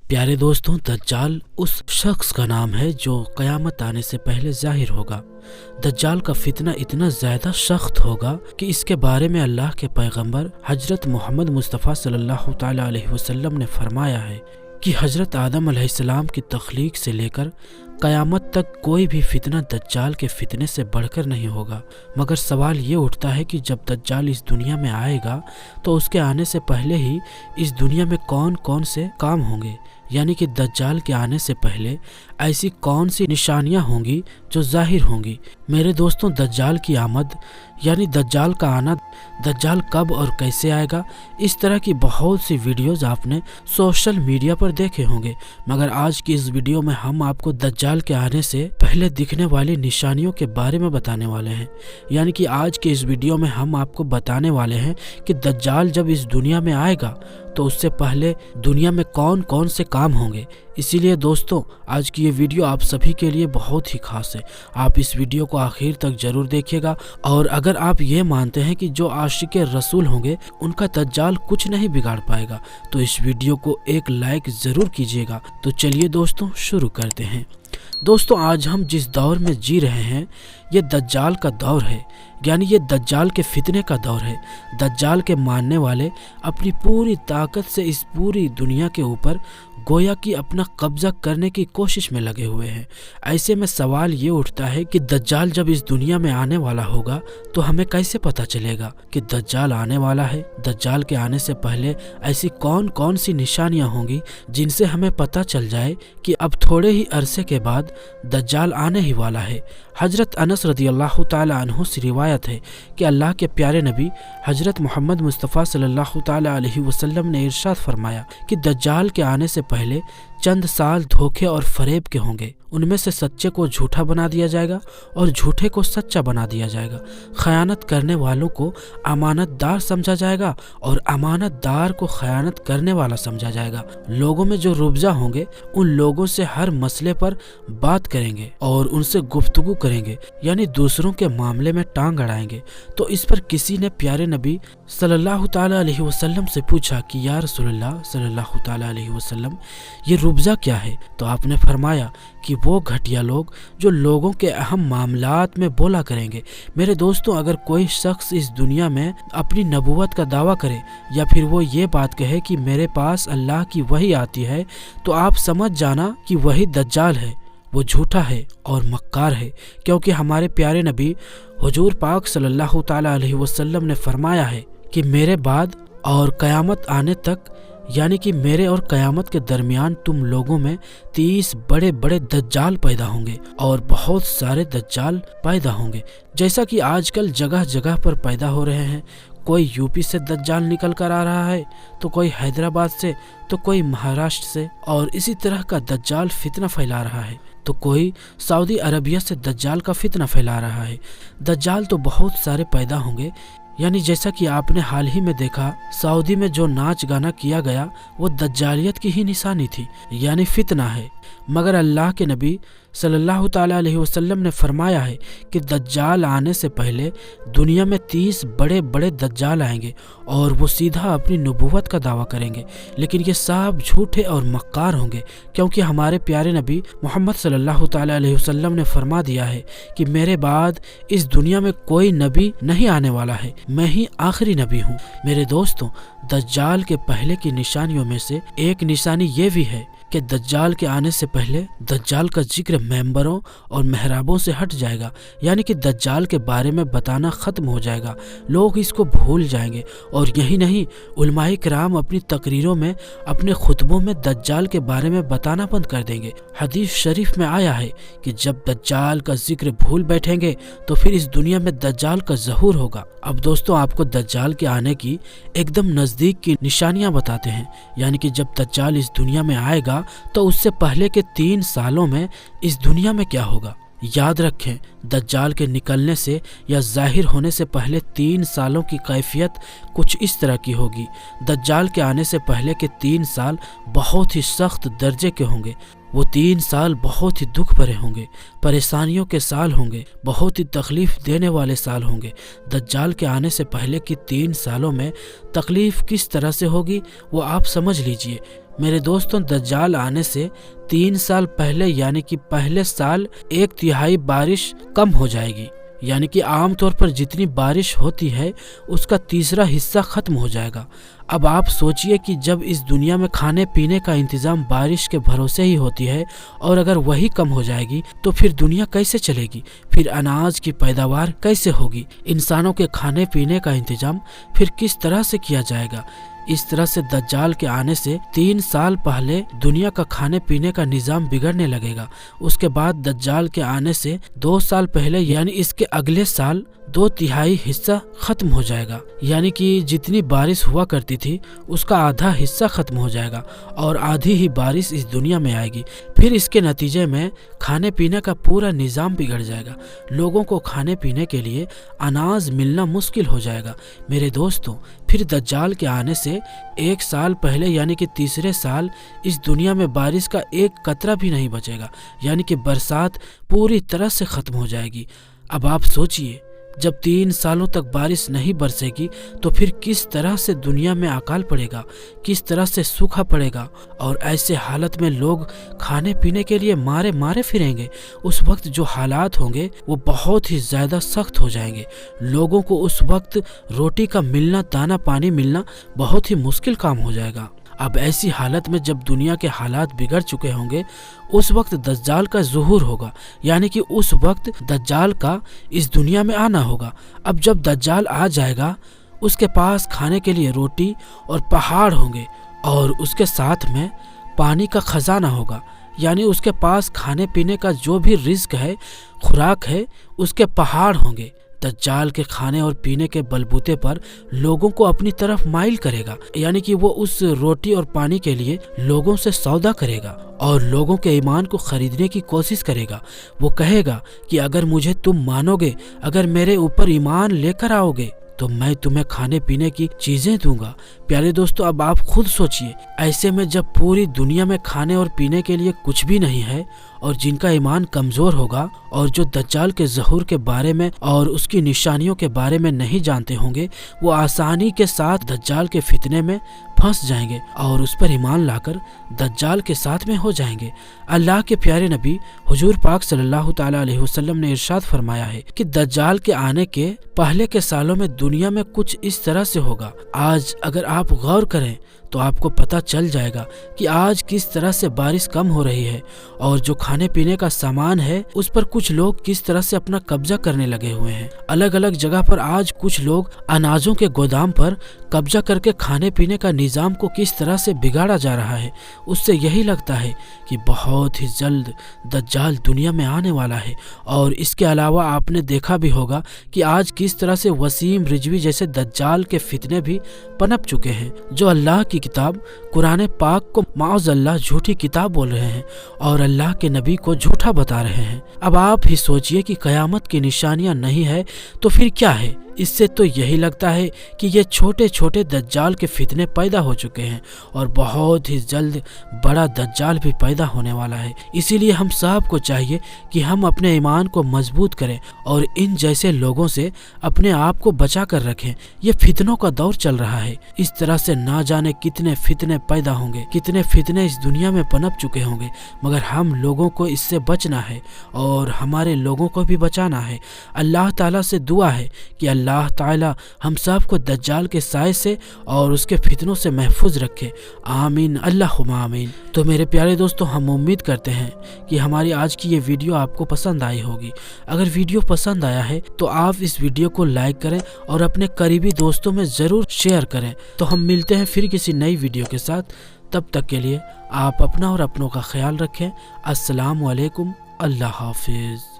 प्यारे दोस्तों, दज्जाल उस शख्स का नाम है जो क़यामत आने से पहले ज़ाहिर होगा। दज्जाल का फितना इतना ज़्यादा सख्त होगा कि इसके बारे में अल्लाह के पैगंबर हजरत मोहम्मद मुस्तफ़ा सल्लल्लाहु ताला अलैहि वसल्लम ने फरमाया है कि हजरत आदम अलैहिस्सलाम की तख्लीक से लेकर क़यामत तक कोई भी फितना दज्जाल के फितने से बढ़कर नहीं होगा। मगर सवाल ये उठता है कि जब दज्जाल इस दुनिया में आएगा तो उसके आने से पहले ही इस दुनिया में कौन कौन से काम होंगे, यानी कि दज्जाल के आने से पहले ऐसी कौन सी निशानियां होंगी जो जाहिर होंगी। मेरे दोस्तों, दज्जाल की आमद यानी दज्जाल का आना, दज्जाल कब और कैसे आएगा, इस तरह की बहुत सी वीडियोस आपने सोशल मीडिया पर देखे होंगे। मगर आज की इस वीडियो में हम आपको दज्जाल के आने से पहले दिखने वाली निशानियों के बारे में बताने वाले हैं। यानी कि आज के इस वीडियो में हम आपको बताने वाले हैं कि दज्जाल जब इस दुनिया में आएगा तो उससे पहले दुनिया में कौन कौन से काम होंगे। इसीलिए दोस्तों, आज की ये वीडियो आप सभी के लिए बहुत ही खास है। आप इस वीडियो को आखिर तक जरूर देखिएगा। और अगर आप ये मानते हैं कि जो आशिक रसूल होंगे उनका दज्जाल कुछ नहीं बिगाड़ पाएगा तो इस वीडियो को एक लाइक ज़रूर कीजिएगा। तो चलिए दोस्तों, शुरू करते हैं। दोस्तों, आज हम जिस दौर में जी रहे हैं ये दज्जाल का दौर है, यानी ये दज्जाल के फितने का दौर है। दज्जाल के मानने वाले अपनी पूरी ताकत से इस पूरी दुनिया के ऊपर गोया कि अपना कब्जा करने की कोशिश में लगे हुए हैं। ऐसे में सवाल ये उठता है कि दज्जाल जब इस दुनिया में आने वाला होगा तो हमें कैसे पता चलेगा कि दज्जाल आने वाला है। दज्जाल के आने से पहले ऐसी कौन कौन सी निशानियां होंगी जिनसे हमें पता चल जाए कि अब थोड़े ही अरसे के बाद दज्जाल आने ही वाला है। हजरत अनस रदियल्लाहु ताला अन्हु से रिवायत है कि अल्लाह के प्यारे नबी हजरत मोहम्मद मुस्तफ़ा सल्लल्लाहु ताला अलैहि वसल्लम ने इरशाद फरमाया कि दज्जाल के आने से पहले चंद साल धोखे और फरेब के होंगे। उनमें से सच्चे को झूठा बना दिया जाएगा और झूठे को सच्चा बना दिया जाएगा। खयानत करने वालों को अमानतदार समझा जाएगा और अमानतदार को खयानत करने वाला समझा जाएगा। लोगों में जो रुबजा होंगे उन लोगों से हर मसले पर बात करेंगे और उनसे गुफ्तगू करेंगे, यानी दूसरों के मामले में टांग अड़ाएंगे। तो इस पर किसी ने प्यारे नबी सल्लल्लाहु ताला अलैहि वसल्लम से पूछा कि या रसूलल्लाह सल्लल्लाहु ताला अलैहि वसल्लम, ये रुबजा क्या है? तो आपने फरमाया कि वो घटिया लोग जो लोगों के अहम मामलात में बोला करेंगे। मेरे दोस्तों, अगर कोई शख्स इस दुनिया में अपनी नबूवत का दावा करे या फिर वो ये बात कहे कि मेरे पास अल्लाह की वही आती है, तो आप समझ जाना कि वही दज्जाल है। वो झूठा है और मक्कार है, क्योंकि हमारे प्यारे नबी हुजूर पाक सल्लल्लाहु ताला अलैहि वसल्लम ने फरमाया है कि मेरे बाद और क़यामत आने तक, यानी कि मेरे और क़यामत के दरमियान तुम लोगों में 30 बड़े बड़े दज्जाल पैदा होंगे और बहुत सारे दज्जाल पैदा होंगे। जैसा कि आजकल जगह जगह पर पैदा हो रहे हैं। कोई यूपी से दज्जाल निकल कर आ रहा है, तो कोई हैदराबाद से, तो कोई महाराष्ट्र से, और इसी तरह का दज्जाल फितना फैला रहा है। तो कोई सऊदी अरबिया से दज्जाल का फितना फैला रहा है। दज्जाल तो बहुत सारे पैदा होंगे, यानी जैसा कि आपने हाल ही में देखा सऊदी में जो नाच गाना किया गया वो दज्जालियत की ही निशानी थी, यानी फितना है। मगर अल्लाह के नबी सल्लल्लाहु ताला अलैहि वसल्लम ने फरमाया है कि दज्जाल आने से पहले दुनिया में 30 बड़े बड़े दज्जाल आएंगे और वो सीधा अपनी नबूवत का दावा करेंगे, लेकिन ये सब झूठे और मक्कार होंगे, क्योंकि हमारे प्यारे नबी मोहम्मद सल्लल्लाहु ताला अलैहि वसल्लम ने फरमा दिया है कि मेरे बाद इस दुनिया में कोई नबी नहीं आने वाला है, मैं ही आखिरी नबी हूँ। मेरे दोस्तों, दज्जाल के पहले की निशानियों में से एक निशानी ये भी है कि दज्जाल के आने से पहले दज्जाल का जिक्र मेंबरों और महराबों से हट जाएगा, यानी कि दज्जाल के बारे में बताना ख़त्म हो जाएगा। लोग इसको भूल जाएंगे। और यही नहीं, उलमाए किराम अपनी तकरीरों में, अपने खुतबों में दज्जाल के बारे में बताना बंद कर देंगे। हदीस शरीफ में आया है कि जब दज्जाल का जिक्र भूल बैठेंगे तो फिर इस दुनिया में दज्जाल का ज़हूर होगा। अब दोस्तों, आपको दज्जाल के आने की एकदम नज़दीक की निशानियाँ बताते हैं। यानी कि जब दज्जाल इस दुनिया में आएगा तो उससे पहले के 3 सालों में इस दुनिया में क्या होगा। याद रखें, दज्जाल के निकलने से या जाहिर होने से पहले 3 सालों की कैफियत कुछ इस तरह की होगी। दज्जाल के आने से पहले के 3 साल बहुत ही सख्त दर्जे के होंगे। वो 3 साल बहुत ही दुख भरे होंगे, परेशानियों के साल होंगे, बहुत ही तकलीफ देने वाले साल होंगे। दज्जाल के आने से पहले की 3 सालों में तकलीफ किस तरह से होगी वो आप समझ लीजिए। میرے دوستوں، دجال آنے سے 3 سال پہلے یعنی کہ پہلے سال 1/3 بارش کم ہو جائے گی، یعنی کہ عام طور پر جتنی بارش ہوتی ہے اس کا تیسرا حصہ ختم ہو جائے گا۔ اب آپ سوچئے کہ جب اس دنیا میں کھانے پینے کا انتظام بارش کے بھروسے ہی ہوتی ہے اور اگر وہی کم ہو جائے گی تو پھر دنیا کیسے چلے گی؟ پھر اناج کی پیداوار کیسے ہوگی؟ انسانوں کے کھانے پینے کا انتظام پھر کس طرح سے کیا جائے گا؟ اس طرح سے دجال کے آنے سے 3 سال پہلے دنیا کا کھانے پینے کا نظام بگڑنے لگے گا۔ اس کے بعد دجال کے آنے سے 2 سال پہلے یعنی اس کے اگلے سال 2/3 حصہ ختم ہو جائے گا، یعنی کہ جتنی بارش ہوا کرتی تھی اس کا آدھا حصہ ختم ہو جائے گا اور آدھی ہی بارش اس دنیا میں آئے گی۔ پھر اس کے نتیجے میں کھانے پینے کا پورا نظام بگڑ جائے گا، لوگوں کو کھانے پینے کے لیے اناج ملنا مشکل ہو جائے گا۔ میرے دوستوں، پھر دجال کے آنے سے 1 سال پہلے یعنی کہ تیسرے سال اس دنیا میں بارش کا ایک قطرہ بھی نہیں بچے گا، یعنی کہ برسات پوری طرح سے ختم ہو جائے گی۔ اب آپ سوچئے، جب 3 سالوں تک بارش نہیں برسے گی تو پھر کس طرح سے دنیا میں اکال پڑے گا، کس طرح سے سوکھا پڑے گا، اور ایسے حالت میں لوگ کھانے پینے کے لیے مارے پھریں گے۔ اس وقت جو حالات ہوں گے وہ بہت ہی زیادہ سخت ہو جائیں گے۔ لوگوں کو اس وقت روٹی کا ملنا، دانہ پانی ملنا بہت ہی مشکل کام ہو جائے گا۔ اب ایسی حالت میں جب دنیا کے حالات بگڑ چکے ہوں گے اس وقت دجال کا ظہور ہوگا، یعنی کہ اس وقت دجال کا اس دنیا میں آنا ہوگا۔ اب جب دجال آ جائے گا اس کے پاس کھانے کے لیے روٹی اور پہاڑ ہوں گے اور اس کے ساتھ میں پانی کا خزانہ ہوگا، یعنی اس کے پاس کھانے پینے کا جو بھی رزق ہے، خوراک ہے، اس کے پہاڑ ہوں گے۔ دجال کے کھانے اور پینے کے بلبوتے پر لوگوں کو اپنی طرف مائل کرے گا، یعنی کہ وہ اس روٹی اور پانی کے لیے لوگوں سے سودا کرے گا اور لوگوں کے ایمان کو خریدنے کی کوشش کرے گا۔ وہ کہے گا کہ اگر مجھے تم مانو گے، اگر میرے اوپر ایمان لے کر آؤ گے تو میں تمہیں کھانے پینے کی چیزیں دوں گا۔ پیارے دوستو، اب آپ خود سوچئے، ایسے میں جب پوری دنیا میں کھانے اور پینے کے لیے کچھ بھی نہیں ہے اور جن کا ایمان کمزور ہوگا اور جو دجال کے ظہور کے بارے میں اور اس کی نشانیوں کے بارے میں نہیں جانتے ہوں گے، وہ آسانی کے ساتھ دجال کے فتنے میں پھنس جائیں گے اور اس پر ایمان لا کر دجال کے ساتھ میں ہو جائیں گے۔ اللہ کے پیارے نبی حضور پاک صلی اللہ تعالی علیہ وسلم نے ارشاد فرمایا ہے کہ دجال کے آنے کے پہلے کے سالوں میں دنیا میں کچھ اس طرح سے ہوگا۔ آج اگر آپ غور کریں تو آپ کو پتہ چل جائے گا کہ آج کس طرح سے بارش کم ہو رہی ہے اور جو کھانے پینے کا سامان ہے اس پر کچھ لوگ کس طرح سے اپنا قبضہ کرنے لگے ہوئے ہیں۔ الگ الگ جگہ پر آج کچھ لوگ اناجوں کے گودام پر قبضہ کر کے کھانے پینے کا نظام کو کس طرح سے بگاڑا جا رہا ہے۔ اس سے یہی لگتا ہے کہ بہت ہی جلد دجال دنیا میں آنے والا ہے۔ اور اس کے علاوہ آپ نے دیکھا بھی ہوگا کہ آج کس طرح سے وسیم رجوی جیسے دجال کے فتنے بھی پنپ چکے ہیں، جو اللہ کی کتاب قرآن پاک کو معاذ اللہ جھوٹی کتاب بول رہے ہیں اور اللہ کے نبی کو جھوٹا بتا رہے ہیں۔ اب آپ ہی سوچئے کہ قیامت کی نشانیاں نہیں ہے تو پھر کیا ہے؟ اس سے تو یہی لگتا ہے کہ یہ چھوٹے چھوٹے دجال کے فتنے پیدا ہو چکے ہیں اور بہت ہی جلد بڑا دجال بھی پیدا ہونے والا ہے۔ اسی لیے ہم سب کو چاہیے کہ ہم اپنے ایمان کو مضبوط کریں اور ان جیسے لوگوں سے اپنے آپ کو بچا کر رکھیں۔ یہ فتنوں کا دور چل رہا ہے، اس طرح سے نہ جانے کتنے فتنے پیدا ہوں گے، کتنے فتنے اس دنیا میں پنپ چکے ہوں گے، مگر ہم لوگوں کو اس سے بچنا ہے اور ہمارے لوگوں کو بھی بچانا ہے۔ اللہ تعالیٰ سے دعا ہے کہ اللہ تعالیٰ ہم سب کو دجال کے سائے سے اور اس کے فتنوں سے محفوظ رکھے، آمین اللہم آمین۔ تو میرے پیارے دوستو، ہم امید کرتے ہیں کہ ہماری آج کی یہ ویڈیو آپ کو پسند آئی ہوگی۔ اگر ویڈیو پسند آیا ہے تو آپ اس ویڈیو کو لائک کریں اور اپنے قریبی دوستوں میں ضرور شیئر کریں۔ تو ہم ملتے ہیں پھر کسی نئی ویڈیو کے ساتھ، تب تک کے لیے آپ اپنا اور اپنوں کا خیال رکھیں۔ السلام علیکم، اللہ حافظ۔